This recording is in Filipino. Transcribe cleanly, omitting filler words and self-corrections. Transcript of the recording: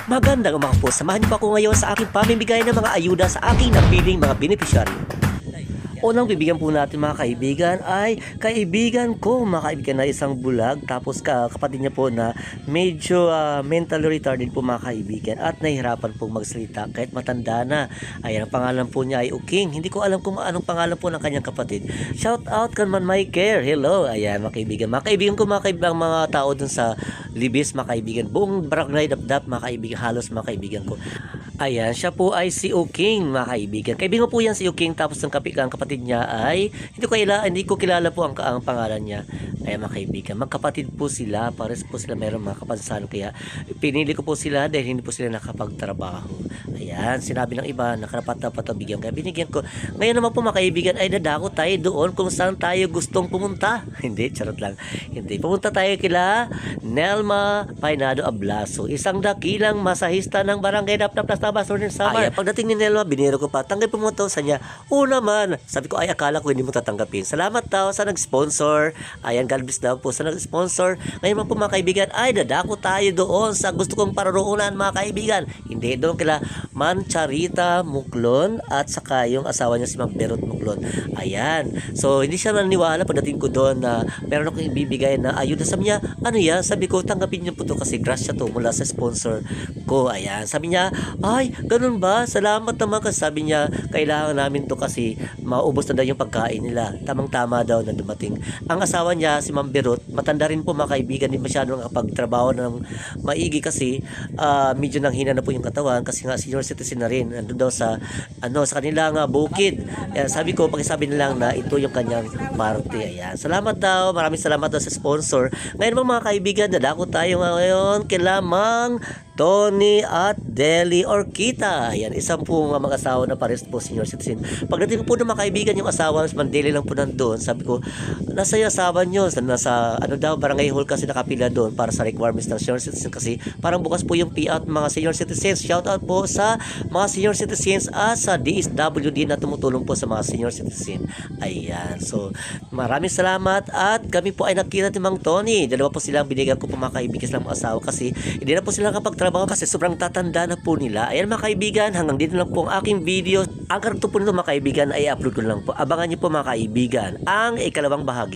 Magandang umaga po. Samahan niyo po ako ngayon sa aking pamimigay ng mga ayuda sa aking napiling mga beneficiary. Unang bibigyan po natin mga kaibigan ay kaibigan ko, mga kaibigan na isang bulag, tapos kapatid niya po na medyo mentally retarded po mga kaibigan at nahihirapan po magsalita kahit matanda na. Ayan, ang pangalan po niya ay Uking. Hindi ko alam kung anong pangalan po ng kanyang kapatid. Shout out kan man my care. Hello. Ayan mga kaibigan. Mga kaibigan ko, mga kaibigan, mga tao dun sa Libis mga kaibigan. Buong barangay Dapdap mga kaibigan, halos mga kaibigan ko. Ayan, siya po ay si Uking, mga kaibigan. Kaibigan po yan si Uking, tapos ang kapatid niya ay, hindi ko kilala po ang pangalan niya. Ayan mga kaibigan, magkapatid po sila, pares po sila mayroong mga kapansanan, kaya pinili ko po sila dahil hindi po sila nakapagtrabaho. Ayan, sinabi ng iba, nakarapat-dapat ang bigyan, kaya binigyan ko. Ngayon naman po mga kaibigan, ay dadako tayo doon kung saan tayo gustong pumunta. Hindi, charot lang. Hindi, pumunta tayo kila Nelma Painado Ablaso, isang dakilang masahista ng barangay Dapdap Basur ng Samar. Ayan, pagdating ni Nelma, biniro ko pa, tanggapin mo to sa niya. Una man, sabi ko, ay akala ko hindi mo tatanggapin. Salamat daw sa nag-sponsor. Ayan, God bless daw po sa nag-sponsor. Ngayon man po mga kaibigan, ay dadako tayo doon sa gusto kong paroroonan mga kaibigan. Hindi, doon kila Mancharita Muklon at saka yung asawa niya si Ma'am Berot Muklon. Ayan, so hindi siya naniwala pagdating ko doon na meron akong ibibigay na ayuda sa niya. Ano yan? Sabi ko, tanggapin niyo po to kasi grasya to mula sa sponsor ko. Ayan, sabi niya, ay, ganun ba? Salamat naman kasi sabi niya, kailangan namin to kasi maubos na daw yung pagkain nila. Tamang-tama daw na dumating. Ang asawa niya, si Ma'am Berot, matanda rin po mga kaibigan, hindi masyadong nakapagtrabaho ng maigi kasi medyo nang hina na po yung katawan kasi nga senior citizen na rin. Ando daw sa kanilang bukid. Ayan, sabi ko, pakisabi nilang na ito yung kanyang parte. Ayan. Salamat daw. Maraming salamat daw sa sponsor. Ngayon mga kaibigan, dadako tayo ngayon kila Mang Tony at Deli Orquita. Ayan, isang po mga asawa na pares po senior citizen. Pagdating po ng mga kaibigan, yung asawa, Mandeli lang po nandun. Sabi ko, nasa yung asawa nyo? Nasa, barangay hall kasi nakapila doon para sa requirements ng senior citizen kasi parang bukas po yung payout mga senior citizens. Shout out po sa mga senior citizens at sa DSWD na tumutulong po sa mga senior citizen. Ayan, so maraming salamat at kami po ay nakita ni Mang Tony. Dalawa po silang binigyan ko po mga kaibigan silang mga asawa kasi hindi na po sila kapagtrabaho kasi sobrang tatanda na po nila. Ayan mga kaibigan, hanggang dito lang po ang aking video. Ang karto po nito mga kaibigan ay upload ko lang po. Abangan niyo po mga kaibigan ang ikalawang bahagi.